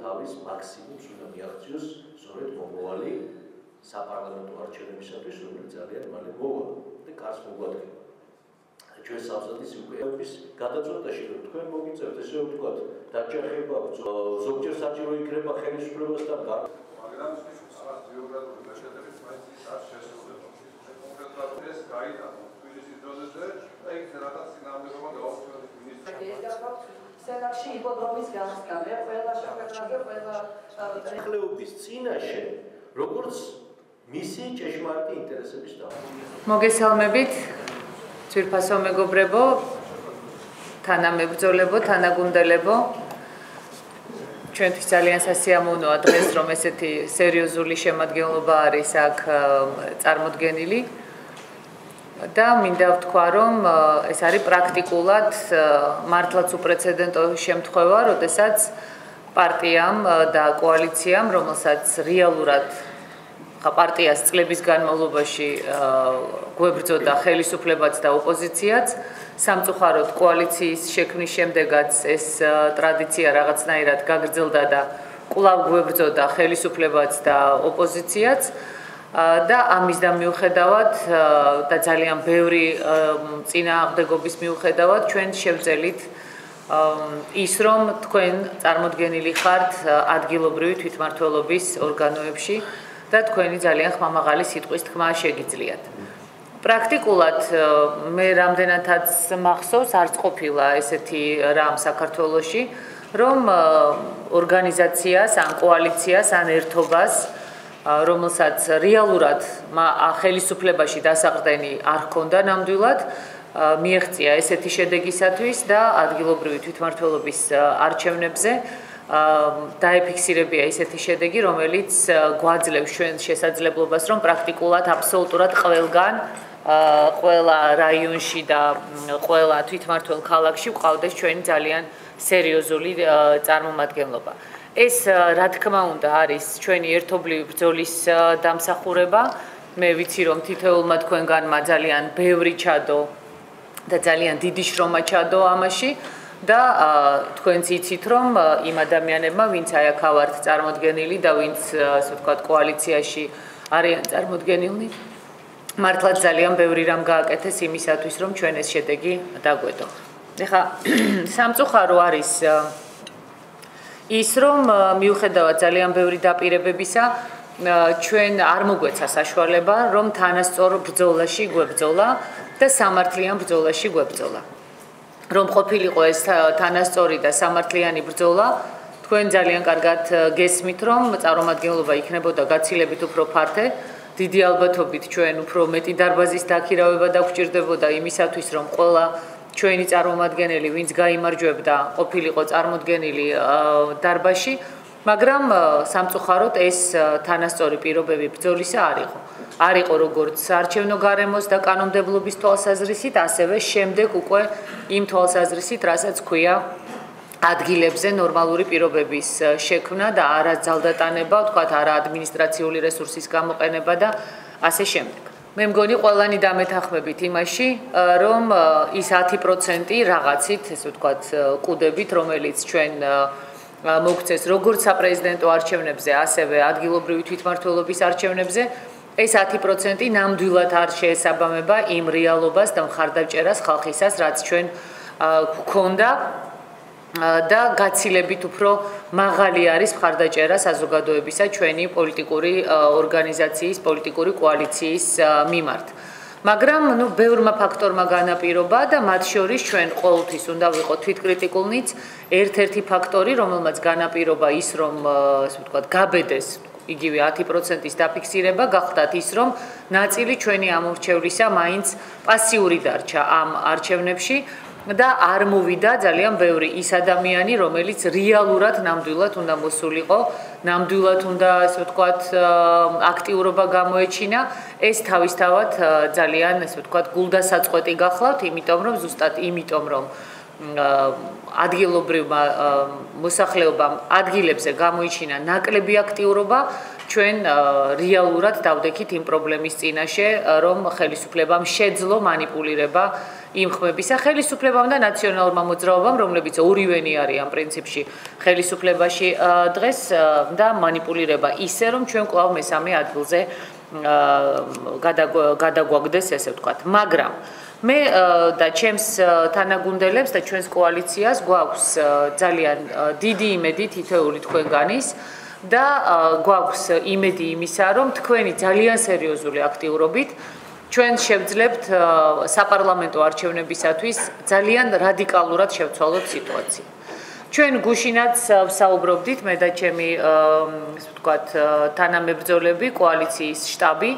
თავის მაქსიმუმს უნდა მიაღწიოს სწორედ მომავალი საპარლამენტო არჩევნებისათვის, რომელიც ძალიან მალე მოვა და კარს მოგვადგება. ჩვენ სამსახურის უკეთების გადაწყვეტაში რომ თქვენ მოგიწევთ ესე ვთქვათ დაჯახება ზოგჯერ საჭირო იქნება ხელისუფლებასთან მაგრამ რაღაც ბიოგრაფიული შეხედვით მაინც არ შესრულდება. კონკრეტულად ეს გაიტანა თბილისის დონეზე და იქ რაღაც სინამდვილეობა გაუჩვენებს მინისტრს. სენატში იპოდრომის განსკამია ყველა შეხვედრაზე ყველა ხელეობის წინაშე როგორც მისი ჭეშმარიტი ინტერესების დამოკიდება. მოგესალმებით ძვირფასო მეგობრებო, თანამებრძოლებო, თანაგუნდელებო. ჩვენთვის ძალიან სასიამოვნოა დღეს რომ ესეთი სერიოზული შემადგენლობა არის აქ წარმოდგენილი. და მინდა ვთქვა რომ ეს არის პრაქტიკულად მართლაც უპრეცედენტო შემთხვევა, როდესაც პარტიამ და კოალიციამ, რომელსაც რეალურად პარტიას წლების განმავლობაში გვებრძოდა ხელისუფლებაც და ოპოზიციაც, სამწუხაროდ კოალიციის შექმნის შემდეგაც ეს ტრადიცია რაღაცნაირად გაგრძელდა და კვლავ გვებრძოდა ხელისუფლებაც და ოპოზიციაც. და ამის და მიუხედავად და ძალიან ბევრი წინააღმდეგობის მიუხედავად ჩვენ შევძელით ის რომ თქვენ წარმოდგენილი ხართ ადგილობრივი თვითმმართველობის ორგანოებში და თქვენი ძალიან ხმამაღალი სიტყვის თქმა შეგიძლიათ. პრაქტიკულად მე რამდენადაც მახსოვს არც ყოფილა ესეთი რამ საქართველოში რომ ორგანიზაციას ან კოალიციას ან ერთობას რომელსაც რეალურად ხელისუფლებაში დასაყრდენი არ ჰქონდა ნამდვილად მიეღწია ესეთი შედეგისათვის და ადგილობრივი თვითმმართველობის არჩევნებზე დაეფიქსირებია ესეთი შედეგი, რომელიც გვაძლევს ჩვენ შესაძლებლობას, რომ პრაქტიკულად აბსოლუტურად ყველგან ყველა რაიონში და ყველა თვითმმართველ ქალაქში ვყავდეს ჩვენი ძალიან სერიოზული წარმომადგენლობა. ეს რა თქმა უნდა არის ჩვენი ერთობლივი ბრძოლის დამსახურება. მე ვიცი რომ თითოეულმა თქვენგანმა ძალიან ბევრი ჩადო და ძალიან დიდი შრომა ჩადო ამაში და თქვენც იცით რომ იმ ადამიანებმა ვინც აი აქ ავართ წარმოდგენილი და ვინც ასე ვთქვათ კოალიციაში არიან წარმოდგენილნი მართლაც ძალიან ბევრი რამ გააკეთეს იმისათვის რომ ჩვენ ეს შედეგი დაგვედო. ეხლა სამწუხარო არის ის რომ მიუხედავად ძალიან ბევრი დაპირებებისა ჩვენ არ მოგვეცა საშუალება რომ თანასწორ ბრძოლაში გვებრძოლა და სამართლიან ბრძოლაში გვებრძოლა. რომ ყოფილიყო ეს თანასწორი და სამართლიანი ბრძოლა, თქვენ ძალიან კარგად გესმით რომ წარმომადგენლობა იქნებოდა გაცილებით უფრო ფართე, დიდი ალბათობით ჩვენ უფრო მეტი დარბაზის დაქირავება დაგვჭირდებოდა იმისათვის რომ ყველა ჩვენი წარმომადგენელი ვინც გაიმარჯვებდა ყოფილიყო წარმოდგენილი დარბაზში, მაგრამ სამწუხაროდ ეს თანასწორი პირობები ბრძოლისა არ იყო. არ იყო როგორც საარჩევნო გარემოს და კანონმდებლობის თვალსაზრისით, ასევე შემდეგ უკვე იმ თვალსაზრისით, რასაც ქვია ადგილებზე ნორმალური პირობების შექმნა და არა ძალდატანება, ვთქვათ, არა ადმინისტრაციული რესურსის გამოყენება და ასე შემდეგ. მე მგონი ყველანი დამეთანხმებით იმაში, რომ ის 10% რაღაცით, ესე ვთქვათ, კუდებით, რომელიც ჩვენ მოგცეს როგორც საპრეზიდენტო არჩევნებზე, ასევე ადგილობრივი თვითმმართველობის არჩევნებზე, ეს 10% ნამდვილად არ შეესაბამება იმ რეალობას და მხარდაჭერას ხალხისას, რაც ჩვენ გვქონდა და გაცილებით უფრო მაღალი არის მხარდაჭერა საზოგადოებისა ჩვენი პოლიტიკური ორგანიზაციის, პოლიტიკური კოალიციის მიმართ. მაგრამ ბევრმა ფაქტორმა განაპირობა და მათ შორის ჩვენ ყოველთვის უნდა ვიყოთ თვითკრიტიკულნიც. ერთ-ერთი ფაქტორი, რომელმაც განაპირობა ის, რომ ასე ვთქვათ, გაბედეს იგივე 10%-ის დაფიქსირება, გახდათ ის, რომ ნაწილი ჩვენი ამორჩევლისა მაინც პასიური დარჩა ამ არჩევნებში და არ მოვიდა ძალიან ბევრი ის ადამიანი, რომელიც რეალურად ნამდვილად უნდა მოსულიყო, ნამდვილად უნდა ასე ვთქვათ, აქტიურობა გამოეჩინა, ეს თავისთავად ძალიან ასე ვთქვათ, გულდასაწყვეტი გახლავთ, იმიტომ რომ ზუსტად იმიტომ რომ ადგილობრივმა მოსახლეობამ ადგილებზე გამოიჩინა ნაკლები აქტიურობა, ჩვენ რეალურად დავდექით იმ პრობლემის წინაშე, რომ ხელისუფლებამ შეძლო მანიპულირება იმ ხმებისა ხელისუფლებამ და ნაციონალურმა მოძრაობამ, რომლებიც ორივენი არიან პრინციპში ხელისუფლებაში დღეს და манипуლირება ისე, რომ ჩვენ კვლავ მესამე ადგილზე გადაგვაგდეს, ესე ვთქვათ. მაგრამ მე და ჩემს თანაგუნდელებს და ჩვენს კოალიციას გვაქვს ძალიან დიდი იმედი თითოეული თქვენგანის და გვაქვს იმედი იმისა, რომ თქვენი ძალიან სერიოზული აქტიურობით ჩვენ შევძლებთ საპარლამენტო არჩევნებისათვის ძალიან რადიკალურად შევცვალოთ სიტუაცია. ჩვენ გუშინაც ვსაუბრობდით მე და ჩემი ასე ვთქვათ თანამებრძოლები, კოალიციის შტაბი,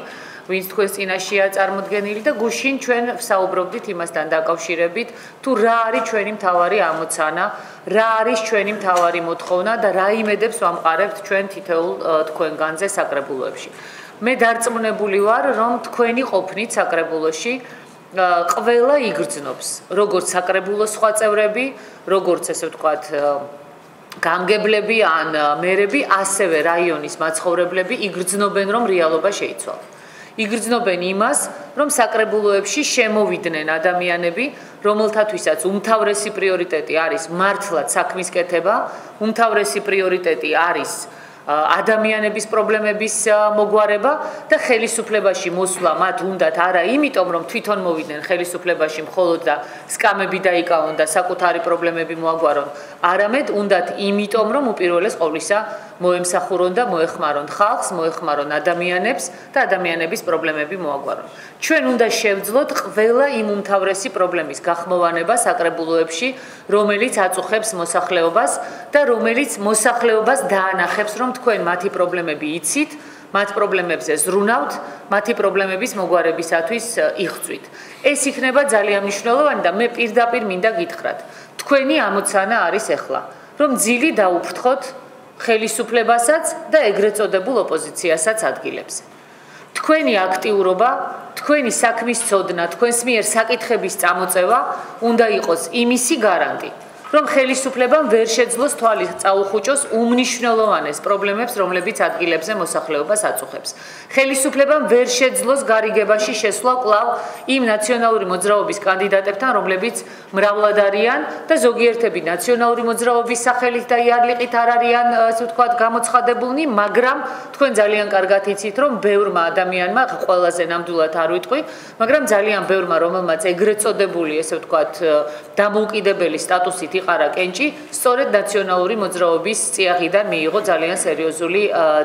ვინც თქვენს წინაშეა წარმოდგენილი და გუშინ ჩვენ ვსაუბრობდით იმასთან დაკავშირებით, თუ რა არის ჩვენი მთავარი ამოცანა, რა არის ჩვენი მთავარი მოთხოვნა და რა იმედებს ვამყარებთ ჩვენ თითოეულ თქვენგანზე საკრებულოებში. მე დარწმუნებული ვარ, რომ თქვენი ყოფნით საკრებულოში ყველა იგრძნობს, როგორც საკრებულოს სხვა წევრები, როგორც ესე ვთქვათ გამგებლები ან მერები, ასევე რაიონის მაცხოვრებლები იგრძნობენ, რომ რეალობა შეიცვალა. იგრძნობენ იმას, რომ საკრებულოებში შემოვიდნენ ადამიანები, რომელთათვისაც უმთავრესი პრიორიტეტი არის მართლაც საქმის კეთება, უმთავრესი პრიორიტეტი არის ადამიანების პრობლემების მოგვარება და ხელისუფლებაში მოსვლა მათ უნდათ არა იმიტომ, რომ თვითონ მოვიდნენ ხელისუფლებაში მხოლოდ და სკამები დაიკავონ და საკუთარი პრობლემები მოაგვარონ, არამედ უნდათ იმიტომ, რომ უპირველეს ყოვლისა მოემსახურონ და მოეხმარონ ხალხს, მოეხმარონ ადამიანებს და ადამიანების პრობლემები მოაგვარონ. ჩვენ უნდა შევძლოთ ყველა იმ უმთავრესი პრობლემის გახმოვანება საკრებულოებში, რომელიც აწუხებს მოსახლეობას და რომელიც მოსახლეობას დაანახებს, რომ თქვენ მათი პრობლემები იცით, მათ პრობლემებზე ზრუნავთ, მათი პრობლემების მოგვარებისათვის იღწვით. ეს იქნება ძალიან მნიშვნელოვანი და მე პირდაპირ მინდა გითხრათ, თქვენი ამოცანა არის ახლა, რომ ძილი დაუფრთხოთ ხელისუფლებასაც და ეგრეთ წოდებულ ოპოზიციასაც ადგილებზე. თქვენი აქტიურობა, თქვენი საქმის ცოდნა, თქვენს მიერ საკითხების წამოწევა უნდა იყოს იმისი გარანტი, რომ ხელისუფლებამ ვერ შეძლოს თვალი წაუხუჭოს უმნიშვნელოვანეს პრობლემებს, რომლებიც ადგილებზე მოსახლეობას აწუხებს. ხელისუფლებამ ვერ შეძლოს გარიგებაში შესვლა კვლავ იმ ნაციონალური მოძრაობის კანდიდატებთან, რომლებიც მრავლად არიან და ზოგიერთები ნაციონალური მოძრაობის სახელით და იარლიყით არ არიან, ასე ვთქვათ, გამოცხადებულნი, მაგრამ თქვენ ძალიან კარგად იცით, რომ ბევრმა ადამიანმა, ყველაზე ნამდვილად არ ვიტყვი, მაგრამ ძალიან ბევრმა, რომელმაც ეგრეთ წოდებული, ესე ვთქვათ, დამოუკიდებელი სტატუსით იყარა კენჭი, სწორედ ნაციონალური მოძრაობის წიაღიდან მიიღო ძალიან სერიოზული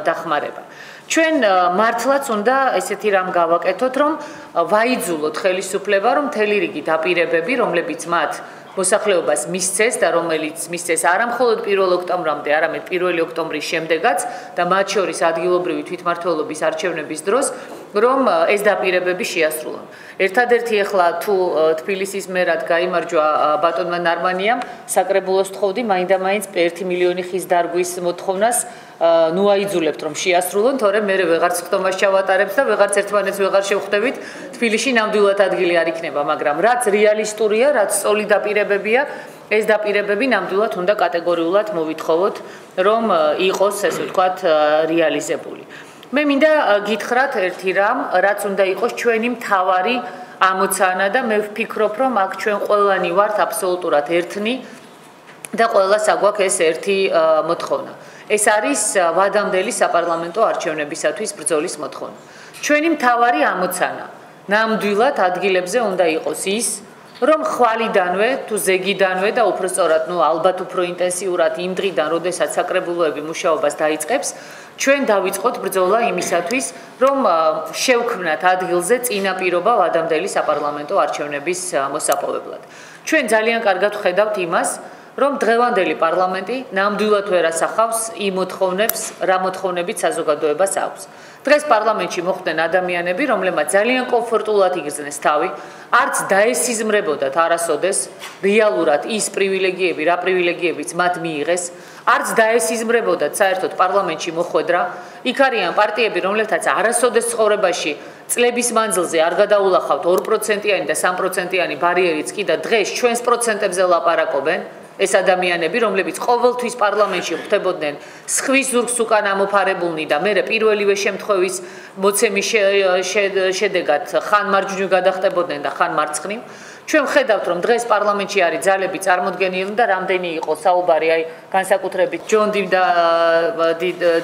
დახმარება. ჩვენ მართლაც უნდა ესეთი რამ გავაკეთოთ, რომ ვაიძულოთ ხელისუფლება, რომ მთელი რიგი დაპირებები, რომლებიც მათ მოსახლეობას მისცეს და რომელიც მისცეს არა მხოლოდ 1 ოქტომბრამდე, არამედ 1 ოქტომბრის შემდეგაც და მათ შორის ადგილობრივი თვითმმართველობის არჩევნების დროს, რომ ეს დაპირებები შეასრულონ. ერთადერთი ახლა თუ თბილისის მერად გაიმარჯვა ბატონმა ნარმანიამ, საკრებულოს თხოვდი მაინდა-მაინც 1 მილიონი ხის დარგვის მოთხოვნას ნუ აიძულებთ რომ შეასრულონ, თორემ მე ვეღარც ხტომას ჩავატარებთ და ვეღარც ერთმანეთს ვეღარ შევხვდებით, თბილისში ნამდვილად ადგილი არ იქნება, მაგრამ რაც რეალისტურია, რაც სწორი დაპირებებია, ეს დაპირებები ნამდვილად უნდა კატეგორიულად მოვითხოვოთ, რომ იყოს, ესე ვთქვათ, რეალიზებული. მე მინდა გითხრათ ერთი რამ, რაც უნდა იყოს ჩვენი მთავარი ამოცანა და მე ვფიქრობ, რომ აქ ჩვენ ყველანი ვართ აბსოლუტურად ერთნი და ყველას აგვაქვს ეს ერთი მოთხოვნა. ეს არის ვადამდელი საპარლამენტო არჩევნებისათვის ბრძოლის მოთხოვნა. ჩვენი მთავარი ამოცანა ნამდვილად ადგილებზე უნდა იყოს ის, რომ ხვალიდანვე თუ ზეგიდანვე და უпростоრად, ალბათ უფრო ინტენსიურად იმ დღიდან, როდესაც საკრებულოები მუშაობას დაიწყებს, ჩვენ დავიწყოთ ბრძოლა იმისათვის, რომ შევქმნათ ადგილზე წინაპირობა ვადამდელი საპარლამენტო არჩევნების მოსაპოვებლად. ჩვენ ძალიან კარგად ვხედავთ იმას, რომ დღევანდელი პარლამენტი ნამდვილად ვერ ასახავს იმ მოთხოვნებს, რა მოთხოვნებით საზოგადოებას აქვს. დღეს პარლამენტში მოხვდნენ ადამიანები, რომლებმაც ძალიან კომფორტულად იგრძნეს თავი, არც დაესიზმრებოდათ არასოდეს რეალურად ის პრივილეგიები, რა პრივილეგიებიც მათ მიიღეს, არც დაესიზმრებოდათ საერთოდ პარლამენტში მოხვედრა. იქ არიან პარტიები, რომლებთაც არასოდეს ცხოვრებაში წლების მანძილზე არ გადაულახავთ 2%-იანი და 3%-იანი ბარიერიც კი და დღეს ჩვენს პროცენტებზე ლაპარაკობენ. ეს ადამიანები, რომლებიც ყოველთვის პარლამენტში ხვდებოდნენ სხვის ზურგს უკან ამოფარებულნი და მერე პირველივე შემთხვევის მოცემის შედეგად ხან მარჯვნივ გადახტებოდნენ და ხან მარცხნივ. ჩვენ ვხედავთ რომ დღეს პარლამენტში არის ძალები წარმოდგენილი და რამდენი იყო საუბარი აი განსაკუთრებით ჯონ dim და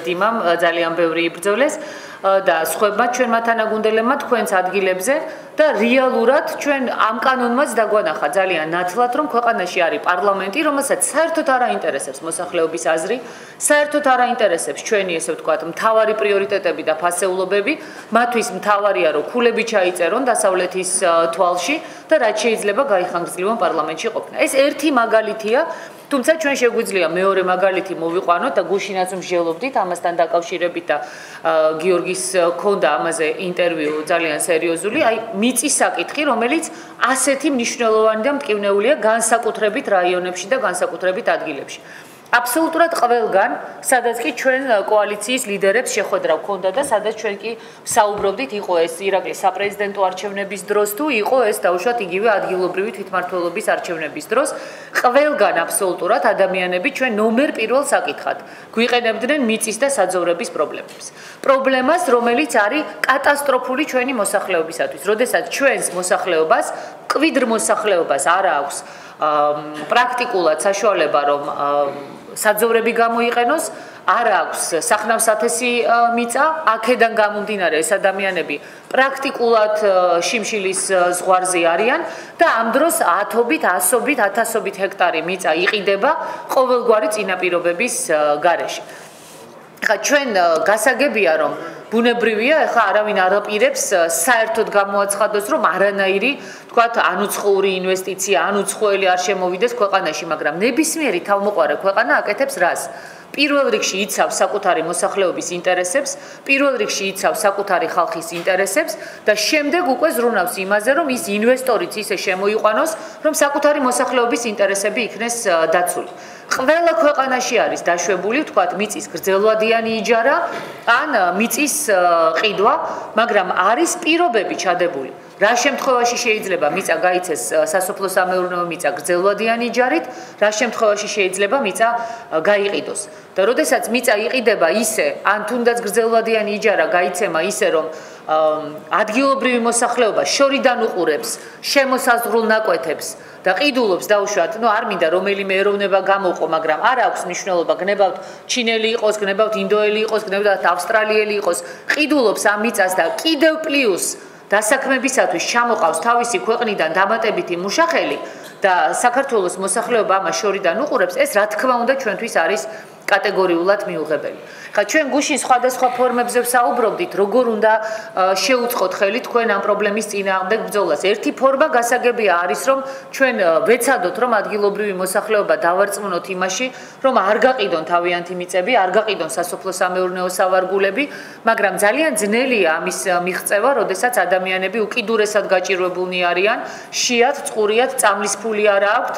დიმამ ძალიან ბევრი იბრძოლეს და სხვებმა ჩვენმა თანაგუნდელებმა თქვენს ადგილებზე და რეალურად ჩვენ ამ კანონმაც დაგვანახა ძალიან ნათლად რომ ქვეყანაში არის პარლამენტი რომელსაც საერთოდ არ აინტერესებს მოსახლეობის აზრი საერთოდ არ აინტერესებს ჩვენი ესე ვთქვათ მთავარი პრიორიტეტები და ფასეულობები მათთვის მთავარია რომ ქულები ჩაიწერონ დასავლეთის თვალში და რაც შეიძლება გაიხანგრძლივონ პარლამენტში ყოფნა ეს ერთი მაგალითია თუმცა ჩვენ შეგვიძლია მეორე მაგალითი მოვიყვანოთ და გუშინაც მსჯელობდით ამასთან დაკავშირებით და გიორგის ქონდა ამაზე ინტერვიუ ძალიან სერიოზული აი მიწის საკითხი რომელიც ასეთი მნიშვნელოვანი და მტკივნეულია განსაკუთრებით რაიონებში და განსაკუთრებით ადგილებში აბსოლუტურად ყველგან სადაც კი ჩვენ კოალიციის ლიდერებს შეხვედრა გქონდა და სადაც ჩვენ კი საუბრობდით იყო ეს ირაკლის საპრეზიდენტო არჩევნების დროს თუ იყო ეს დაუშვათ იგივე ადგილობრივი თვითმმართველობის არჩევნების დროს ყველგან აბსოლუტურად ადამიანები ჩვენ ნომერ პირველ საკითხად გვიყენებდნენ მიწის და საძოვრების პრობლემას რომელიც არის კატასტროფული ჩვენი მოსახლეობისათვის როდესაც ჩვენს მოსახლეობას კვიდრ მოსახლეობას არ აქვს პრაქტიკულად საშუალება რომ საძოვრები გამოიყენოს არ აქვს სახნავ-სათესი მიწა აქედან გამომდინარე ეს ადამიანები პრაქტიკულად შიმშილის ზღვარზე არიან და ამ დროს ათობით, ასობით, ათასობით ჰექტარი მიწა იყიდება ყოველგვარი წინაპირობების გარეშე. ხა ჩვენ გასაგებია რომ ბუნებრივია ეხა არავინ არ აპირებს საერთოდ გამოაცხადოს რომ არანაირი თქვათ ანუცხოური ინვესტიცია ანუცხოელი არ შემოვიდეს ქვეყანაში მაგრამ ნებისმიერი თავმოყარე ქვეყანა აკეთებს რას პირველ რიგში იცავს საკუთარი მოსახლეობის ინტერესებს პირველ რიგში იცავს საკუთარი ხალხის ინტერესებს და შემდეგ უკვე ზრუნავს იმაზე რომ ის ინვესტორიც ისე შემოიყვანოს რომ საკუთარი მოსახლეობის ინტერესები იქნეს დაცული ყველა ქვეყანაში არის დაშვებული თქვათ მიწის გრძელვადიანი იჯარა ან მიწის ყიდვა მაგრამ არის პირობები ჩადებული რა შემთხვევაში შეიძლება მიწა გაიცეს სასოფლო-სამეურნეო მიწა გრძელვადიანი იჯარით რა შემთხვევაში შეიძლება მიწა გაიყიდოს და როდესაც მიწა იყიდება ისე ან თუნდაც გრძელვადიანი იჯარა გაიცემა ისე რომ ადგილობრივი მოსახლეობა შორიდან უყურებს შემოსაზღვრულ ნაკვეთებს და ყიდულობს დაუშვათ, ну არ მინდა რომელიმე ეროვნება გამოყო, მაგრამ არ აქვს მნიშვნელობა, გნებავთ ჩინელი იყოს, გნებავთ ინდოელი იყოს, გნებავთ ავსტრალიელი იყოს, ყიდულობს ამ მიწას და კიდევ პლუს დასაქმებისათვის ჩამოყავს თავისი ქვეყნიდან დამატებითი მუშახელი და საქართველოს მოსახლეობა ამას შორიდან უყურებს, ეს რა თქმა უნდა ჩვენთვის არის კატეგორიულად მიუღებელი. ხა ჩვენ გუშინ სხვადასხვა ფორმებზე ვსაუბრობდით, როგორ უნდა შეუწყოთ ხელი თქვენ ამ პრობლემის წინააღმდეგ ბრძოლას. ერთი ფორმა გასაგებია არის, რომ ჩვენ ვეცადოთ, რომ ადგილობრივი მოსახლეობა დავარწმუნოთ იმაში, რომ არ გაყიდონ თავიანთი მიწები, არ გაყიდონ სასოფლო-სამეურნეო სავარგულები, მაგრამ ძალიან ძნელია ამის მიღწევა, როდესაც ადამიანები უკიდურესად გაჭირვებულნი არიან, შიათ, წყურიათ, წამლის ფული არ აქვთ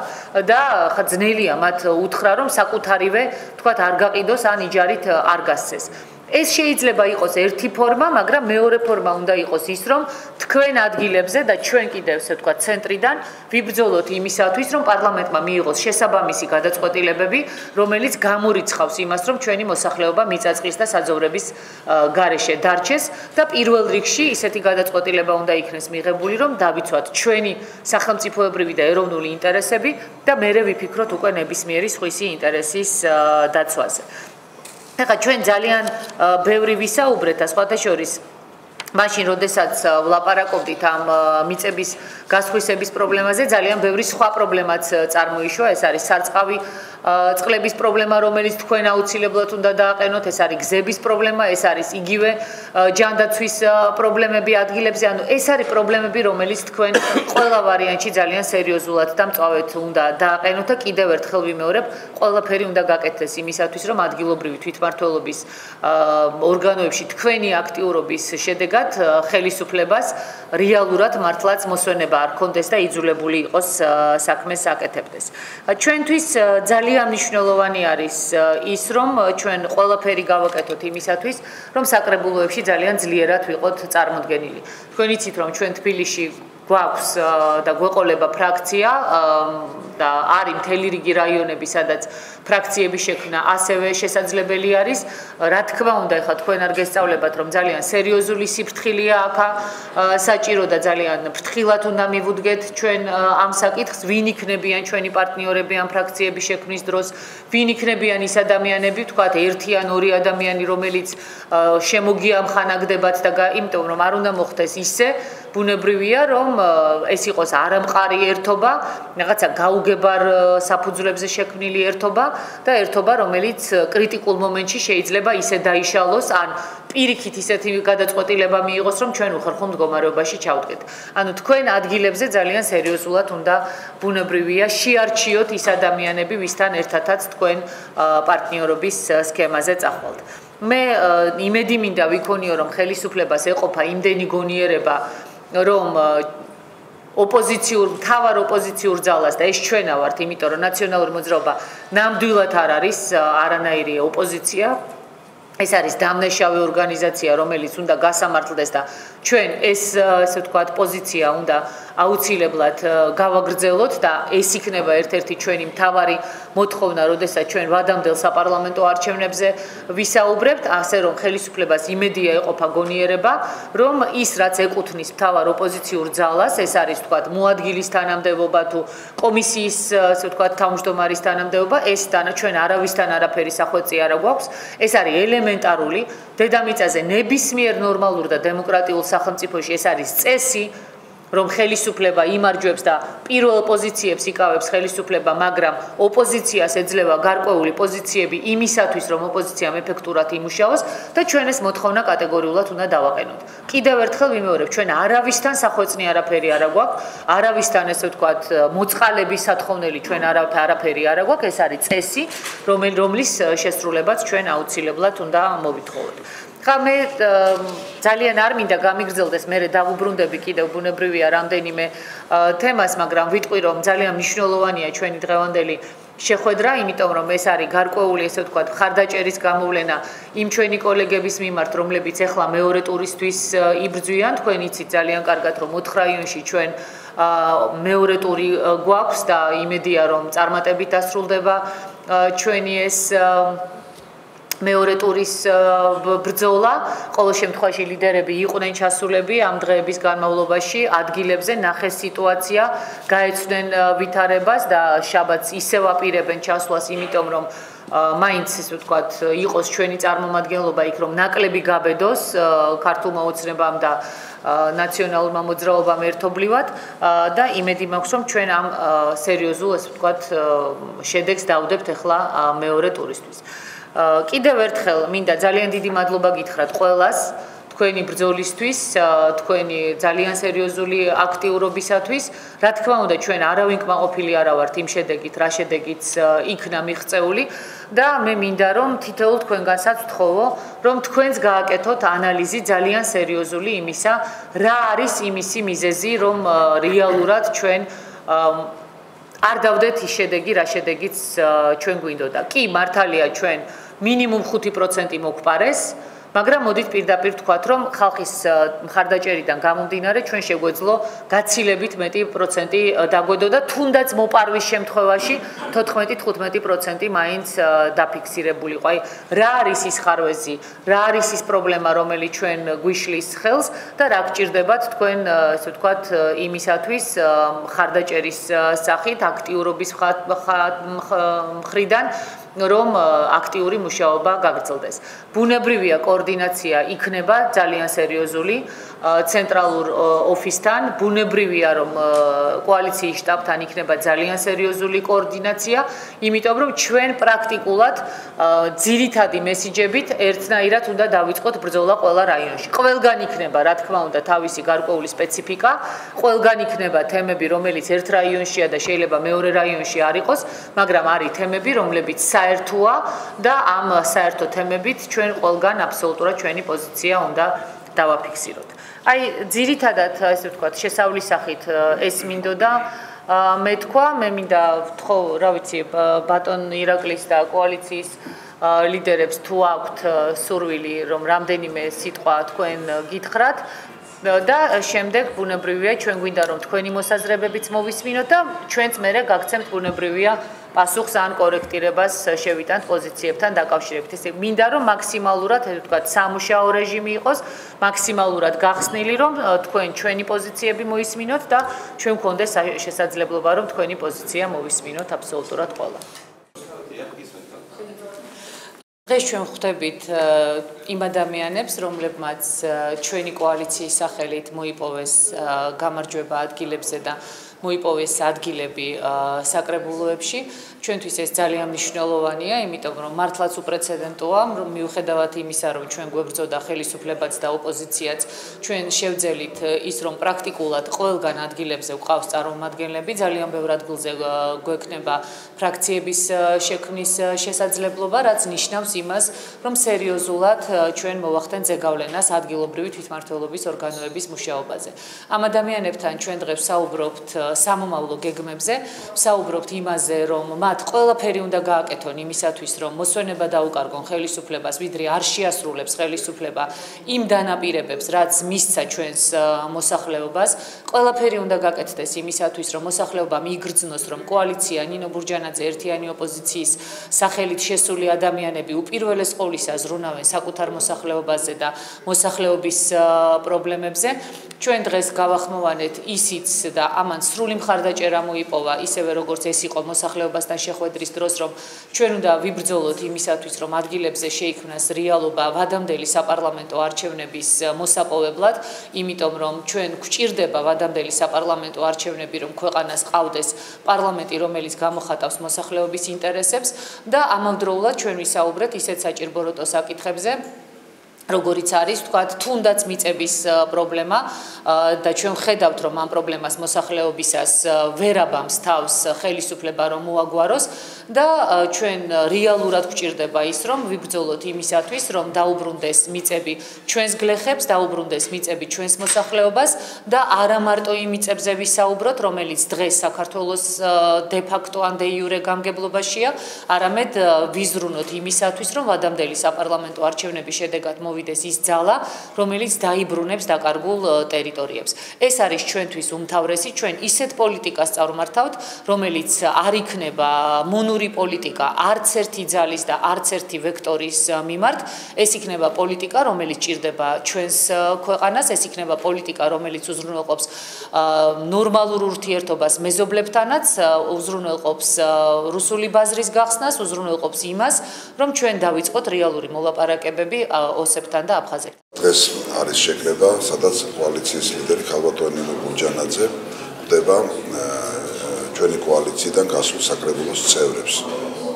და ხა ძნელია მათ უთხრა, რომ საკუთარივე თქვათ არ გაყიდოს ან იჯარით არ გასცეს. ეს შეიძლება იყოს ერთი ფორმა, მაგრამ მეორე ფორმა უნდა იყოს ის, რომ თქვენ ადგილებზე და ჩვენ კიდევ ესე ვთქვათ ცენტრიდან ვიბრძოლოთ იმისათვის, რომ პარლამენტმა მიიღოს შესაბამისი გადაწყვეტილებები, რომელიც გამორიცხავს იმას, რომ ჩვენი მოსახლეობა მიწაწყლის და საძოვრების გარეშე დარჩეს და პირველ რიგში ისეთი გადაწყვეტილება უნდა იქნეს მიღებული, რომ დავიცვათ ჩვენი სახელმწიფოებრივი და ეროვნული ინტერესები და მერე ვიფიქროთ უკვე ნებისმიერი სხვისი ინტერესის დაცვაზე. ეხლა ჩვენ ძალიან ბევრი ვისაუბრეთ და სხვათა შორის მაშინ როდესაც ვლაპარაკობდით ამ მიწების გასხვისების პრობლემაზე ძალიან ბევრი სხვა პრობლემაც წარმოიშვა ეს არის სარწყავი წყლების პრობლემა რომელიც თქვენ აუცილებლად უნდა დააყენოთ ეს არის გზების პრობლემა ეს არის იგივე ჯანდაცვის პრობლემები ადგილებზე ანუ ეს არის პრობლემები რომელიც თქვენ ყველა ვარიანტში ძალიან სერიოზულად და მწვავედ უნდა დააყენოთ და კიდევ ერთხელ ვიმეორებ ყველაფერი უნდა გაკეთდეს იმისათვის რომ ადგილობრივი თვითმმართველობის ორგანოებში თქვენი აქტიურობის შედეგად ხელისუფლებას რეალურად მართლაც მოსვენება არ კონდეს და იძულებული იყოს საქმეს აკეთებდეს. ჩვენთვის ძალიან მნიშვნელოვანი არის ის რომ ჩვენ ყველაფერი გავაკეთოთ იმისათვის რომ საკრებულოებში ძალიან ძლიერად ვიყოთ წარმოდგენილი. თქვენ იცით რომ ჩვენ თბილისში გვაქვს და გვეყოლება ფრაქცია და არის მთელი რიგი რაიონები, სადაც ფრაქციების შექმნა ასევე შესაძლებელი არის. რა თქმა უნდა, ეხლა თქვენ არ გესწავლებათ, რომ ძალიან სერიოზული სიფრთხილეა აქ საჭირო და ძალიან ფრთხილად უნდა მივუდგეთ ჩვენ ამ საკითხს, ვინ იქნებიან ჩვენი პარტნიორები ამ ფრაქციების შექმნის დროს, ვინ იქნებიან ის ადამიანები, თქვათ, ერთი ან ორი ადამიანი, რომელიც შემოგიამხანაგდებათ და იმიტომ რომ არ უნდა მოხდეს ისე ბუნებრივია, რომ ეს იყოს არამყარი ერთობა, რაღაცა გაუგებარ საფუძვლებზე შექმნილი ერთობა და ერთობა, რომელიც კრიტიკულ მომენტში შეიძლება ისე დაიშალოს, ან პირიქით ისეთი გადაწყვეტილება მიიღოს, რომ ჩვენ უხერხო მდგომარეობაში ჩავდგეთ. ანუ თქვენ ადგილებზე ძალიან სერიოზულად უნდა ბუნებრივია შეარჩიოთ ის ადამიანები, ვისთან ერთადაც თქვენ პარტნიორობის სქემაზე წახვალთ. მე იმედი მინდა ვიქონიო, რომ ხელისუფლებას ეყოფა იმდენი გონიერება, რომ თავარ ოპოზიციურ ძალას და ეს ჩვენა ვართ, იმიტომ რომ ნაციონალური მოძრაობა ნამდვილად არ არის არანაირი ოპოზიცია. ეს არის დამნაშავე ორგანიზაცია, რომელიც უნდა გასამართლდეს და ჩვენ ესე ვთქვათ პოზიცია უნდა აუცილებლად გავაგრძელოთ და ეს იქნება ერთ-ერთი ჩვენი მთავარი მოთხოვნა, როდესაც ჩვენ ვადამდელ საპარლამენტო არჩევნებზე ვისაუბრებთ, ასე რომ ხელისუფლებას იმედია ეყოფა გონიერება, რომ ის რაც ეკუთვნის მთავარ ოპოზიციურ ძალას, ეს არის ვთქვათ მოადგილის თანამდებობა თუ კომისიის ასე ვთქვათ თავმჯდომარის თანამდებობა, ეს ჩვენ არავისთან არაფერი სახვეწი არ გვაქვს, ეს არის ელემენტარული დედამიწაზე ნებისმიერ ნორმალურ და დემოკრატიულ სახელმწიფოში ეს არის წესი, რომ ხელისუფლება იმარჯვებს და პირველ პოზიციებს იკავებს ხელისუფლება, მაგრამ ოპოზიციას ეძლევა გარკვეული პოზიციები იმისათვის, რომ ოპოზიციამ ეფექტურად იმუშაოს და ჩვენ ეს მოთხოვნა კატეგორიულად უნდა დავაყენოთ. კიდევ ერთხელ ვიმეორებ, ჩვენ არავისთან სახვეწნი არაფერი არ გვაქვს, არავისთან ესე ვთქვათ მოწყალების სათხოვნელი ჩვენ არაფერი არ გვაქვს, ეს არის წესი, რომლის შესრულებაც ჩვენ აუცილებლად უნდა მოვითხოვოთ. ხა მე ძალიან არ მინდა გამიგრძელდეს, მე დავუბრუნდები კიდევ ბუნებრივია რამდენიმე თემას, მაგრამ ვიტყვი რომ ძალიან მნიშვნელოვანია ჩვენი დღევანდელი შეხვედრა, იმიტომ რომ ეს არის გარკვეული ესე ვთქვათ მხარდაჭერის გამოვლენა იმ ჩვენი კოლეგების მიმართ, რომლებიც ახლა მეორე ტურისთვის იბრძვიან. თქვენ იცით ძალიან კარგად, რომ 4 რაიონში ჩვენ მეორე ტური გვაქვს და იმედია რომ წარმატებით დასრულდება ჩვენი ეს მეორე ტურის ბრძოლა. ყოველ შემთხვევაში ლიდერები იყვნენ ჩასულები ამ დღეების განმავლობაში ადგილებზე, ნახეს სიტუაცია, გაეცვნენ ვითარებას და შაბათს ისევ აპირებენ ჩასვლას, იმიტომ რომ მაინც ესე ვთქვათ იყოს ჩვენი წარმომადგენლობა იქ, რომ ნაკლები გაბედოს ქართულმა ოცნებამ და ნაციონალურმა მოძრაობამ ერთობლივად და იმედი მაქვს, რომ ჩვენ ამ სერიოზულ ესე ვთქვათ შედეგს დავდებთ ახლა მეორე ტურისთვის. კიდევ ერთხელ მინდა ძალიან დიდი მადლობა გითხრათ ყველას თქვენი ბრძოლისთვის, თქვენი ძალიან სერიოზული აქტიურობისათვის. რა თქმა უნდა, ჩვენ არავინ კმაყოფილი არა ვართ იმ შედეგით, რა შედეგიც იქნა მიღწეული და მე მინდა რომ თითოეულ თქვენგანსაც ვთხოვო, რომ თქვენს გააკეთოთ ანალიზი ძალიან სერიოზული იმისა, რა არის იმისი მიზეზი, რომ რეალურად ჩვენ არ დავდეთ ის შედეგი, რა შედეგიც ჩვენ გვინდოდა. კი, მართალია ჩვენ მინიმუმ 5% მოგვპარეს, მაგრამ მოდით პირდაპირ ვთქვათ, რომ ხალხის მხარდაჭერიდან გამომდინარე ჩვენ შეგვეძლო გაცილებით მეტი პროცენტი დაგვედო და თუნდაც მოპარვის შემთხვევაში 14-15% მაინც დაფიქსირებულიყო. აი, რა არის ის ხარვეზი, რა არის ის პრობლემა, რომელიც ჩვენ გვიშლის ხელს და რა გჭირდებათ თქვენ, ასე ვთქვათ, იმისათვის მხარდაჭერის სახით, აქტიურობის მხრიდან რომ აქტიური მუშაობა გაგრძელდეს. ბუნებრივია კოორდინაცია იქნება ძალიან სერიოზული ცენტრალურ ოფისთან, ბუნებრივია რომ კოალიციის შტაბთან იქნება ძალიან სერიოზული კოორდინაცია, იმიტომ რომ ჩვენ პრაქტიკულად ძირითადი მესიჯებით ერთნაირად უნდა დავიწყოთ ბრძოლა ყველა რაიონში. ყველგან იქნება, რა თქმა უნდა, თავისი გარკვეული სპეციფიკა, ყველგან იქნება თემები, რომელიც ერთ რაიონშია და შეიძლება მეორე რაიონში არ იყოს, მაგრამ არის თემები, რომლებიც საერთოა და ამ საერთო თემებით ჩვენ ყველგან აბსოლუტურად ჩვენი პოზიცია უნდა დავაფიქსიროთ. აი, ძირითადად ესე ვთქვათ, შესავლის სახით ეს მინდოდა მეთქვა, მე მინდა ვთხოვ, რა ვიცი, ბატონ ირაკლის და კოალიციის ლიდერებს თუ აქვთ სურვილი, რომ რამდენიმე სიტყვა თქვენ გითხრათ. და შემდეგ ბუნებრივია ჩვენ გვინდა რომ თქვენი მოსაზრებებიც მოვისმინოთ და ჩვენც მერე გაგცემთ ბუნებრივია პასუხს ან კორექტირებას შევიტანთ პოზიციებთან დაკავშირებით. ესე მინდა რომ მაქსიმალურად ვთქვათ სამუშაო რეჟიმი იყოს, მაქსიმალურად გახსნილი რომ თქვენ ჩვენი პოზიციები მოისმინოთ და ჩვენ გვქონდეს შესაძლებლობა რომ თქვენი პოზიცია მოვისმინოთ აბსოლუტურად ყველა. დღეს ჩვენ ხვდებით იმ ადამიანებს, რომლებმაც ჩვენი კოალიციის სახელით მოიპოვეს გამარჯვება ადგილებზე და მოიპოვეს ადგილები საკრებულოებში. ჩვენთვის ეს ძალიან მნიშვნელოვანია, იმიტომ რომ მართლაც უპრეცედენტოა, რომ მიუხედავად იმისა, რომ ჩვენ გვებრძოდა ხელისუფლებაც და ოპოზიციაც, ჩვენ შევძელით ის, რომ პრაქტიკულად ყველგან ადგილებზე ვყავს წარმომადგენლები, ძალიან ბევრ ადგილზე გვექნება ფრაქციების შექმნის შესაძლებლობა, რაც ნიშნავს იმას, რომ სერიოზულად ჩვენ მოვახდენთ ზეგავლენას ადგილობრივი თვითმმართველობის ორგანოების მუშაობაზე. ამ ადამიანებთან ჩვენ დღეს ვსაუბრობთ სამომავლო გეგმებზე, ვსაუბრობთ იმაზე, რომ მათ ყველაფერი უნდა გააკეთონ იმისათვის, რომ მოსვენება დაუკარგონ ხელისუფლებას, ვიდრე არ შეასრულებს ხელისუფლება იმ დანაპირებებს, რაც მისცა ჩვენს მოსახლეობას. ყველაფერი უნდა გაკეთდეს იმისათვის, რომ მოსახლეობა მიიგრძნოს, რომ კოალიცია ნინო ბურჯანაძე ერთიანი ოპოზიციის სახელით შესული ადამიანები უპირველეს ყოვლისა ზრუნავენ საკუთარ მოსახლეობაზე და მოსახლეობის პრობლემებზე. ჩვენ დღეს გავახმოვანეთ ისიც და ამან სრული მხარდაჭერა მოიპოვა, ისევე როგორც ეს იყო მოსახლეობასთან შეხვედრის დროს, რომ ჩვენ უნდა ვიბრძოლოთ იმისათვის, რომ ადგილებზე შეიქმნას რეალობა ვადამდელი საპარლამენტო არჩევნების მოსაპოვებლად, იმიტომ რომ ჩვენ გვჭირდება ვადამდელი საპარლამენტო არჩევნები, რომ ქვეყანას ყავდეს პარლამენტი, რომელიც გამოხატავს მოსახლეობის ინტერესებს და ამავდროულად ჩვენ ვისაუბრეთ ისეთ საჭირბოროტო საკითხებზე, როგორიც არის, ვთქვათ, თუნდაც მიწების პრობლემა და ჩვენ ხედავთ, რომ ამ პრობლემას მოსახლეობისას ვერაბამს თავს ხელისუფლება რომ მოაგვაროს და ჩვენ რეალურად გვჭირდება ის, რომ ვიბრძოლოთ იმისათვის, რომ დაუბრუნდეს მიწები ჩვენს გლეხებს, დაუბრუნდეს მიწები ჩვენს მოსახლეობას და არა მარტო იმ მიწებზე ვისაუბროთ, რომელიც დღეს საქართველოს de facto ან de jure გამგებლობაშია, არამედ ვიზრუნოთ იმისათვის, რომ ვადამდელი საპარლამენტო არჩევნების შედეგად მოვიდეს ის ძალა, რომელიც დაიბრუნებს დაკარგულ ტერიტორიებს. ეს არის ჩვენთვის უმთავრესი, ჩვენ ისეთ პოლიტიკას წარმართავთ, რომელიც არ იქნება მონური პოლიტიკა არც ერთი ძალის და არც ერთი ვექტორის მიმართ. ეს იქნება პოლიტიკა, რომელიც ჭირდება ჩვენს ქვეყანას, ეს იქნება პოლიტიკა, რომელიც უზრუნველყოფს ნორმალურ ურთიერთობას მეზობლებთანაც, უზრუნველყოფს რუსული ბაზრის გახსნას, უზრუნველყოფს იმას, რომ ჩვენ დავიწყოთ რეალური მოლაპარაკებები ოსებთან და აფხაზეთთან. დღეს არის შეკრება, სადაც კოალიციის ლიდერი ქალბატონი ნინო ბურჯანაძე ხვდება ჩვენი კოალიციიდან გასულ საკრებულოს წევრებს.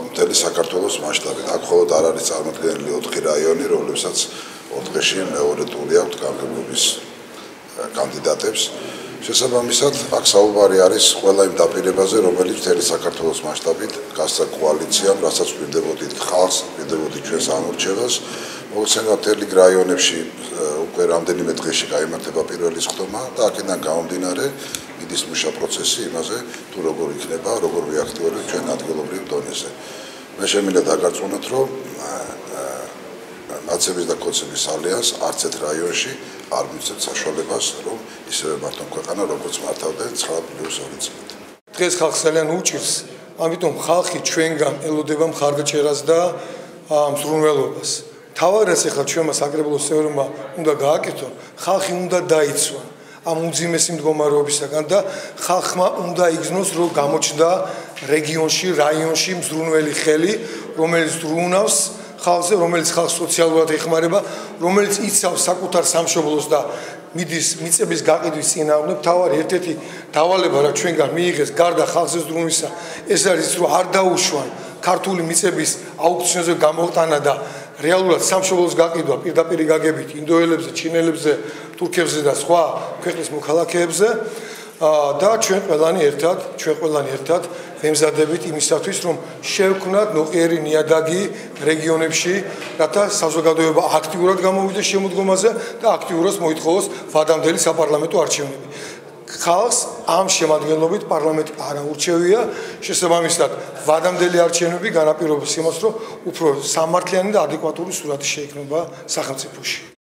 მთელი საქართველოს მასშტაბით. აქ მხოლოდ არ არის წარმოდგენილი 4 რაიონი, რომლებსაც 4 დღეში მეორე ტური აქვს გამგებლობის კანდიდატებს. შესაბამისად, აქ საუბარი არის ყველა იმ დაპირებაზე, რომელიც მთელი საქართველოს მასშტაბით გასცა კოალიციამ, რასაც გვინდებოდით ხალხს, გვინდებოდით ჩვენს ამორჩევას. მოგცემთ მთელი რაიონებში უკვე რამდენიმე დღეში გაიმართება პირველი სხდომა და აქედან გამომდინარე მიდის მუშა პროცესი იმაზე, თუ როგორ იქნება, როგორ ვიაქტიურებთ ჩვენ ადგილობრივ დონეზე. მე შემინდა დაგარწმუნოთ, რომ ნაცების და კოცების ალიანსს არც ერთ რაიონში არ მიცემთ საშუალებას, რომ ისევე მართონ ქვეყანა, როგორც მართავდნენ 9+2 წლით. დღეს ხალხს ძალიან უჭირს, ამიტომ ხალხი ჩვენგან ელოდება მხარდაჭერას და მზრუნველობას. თავარეს ახლა ჩვენმა საკრებულოს წევრებმა უნდა გააკეთონ, ხალხი უნდა დაიცვა ამ უძიმესი მდგომარეობისაგან და ხალხმა უნდა იგრძნოს, რომ გამოჩნდა რეგიონში, რაიონში მზრუნველი ხელი, რომელიც ზრუნავს ხალხზე, რომელიც ხალხს სოციალურად ეხმარება, რომელიც იცავს საკუთარ სამშობლოს და მიდის მიწების გაყიდვის წინააღმდეგ. თავარი ერთ-ერთი დავალება რა ჩვენგან მიიღეს გარდა ხალხზე ზრუნვისა, ეს არის რომ არ დაუშვან ქართული მიწების აუქციონზე გამოყანა და რეალურად სამშობლოს გაყიდვა პირდაპირ გაგებით ინდოელებზე, ჩინელებზე, თურქებზე და სხვა ქვეყნის მოქალაქეებზე და ჩვენ ყველანი ერთად ვემზადებით იმისათვის, რომ შევქმნათ ნოყიერი ნიადაგი რეგიონებში, რათა საზოგადოება აქტიურად გამოვიდეს შემოდგომაზე და აქტიურად მოითხოვოს ვადამდელი საპარლამენტო არჩევნები. ხალხს ამ შემადგენლობით პარლამენტი არ აურჩევია, შესაბამისად ვადამდელი არჩევნები განაპირობებს იმას, რომ უფრო სამართლიანი და ადეკვატური სურათი შეიქმნება სახელმწიფოში.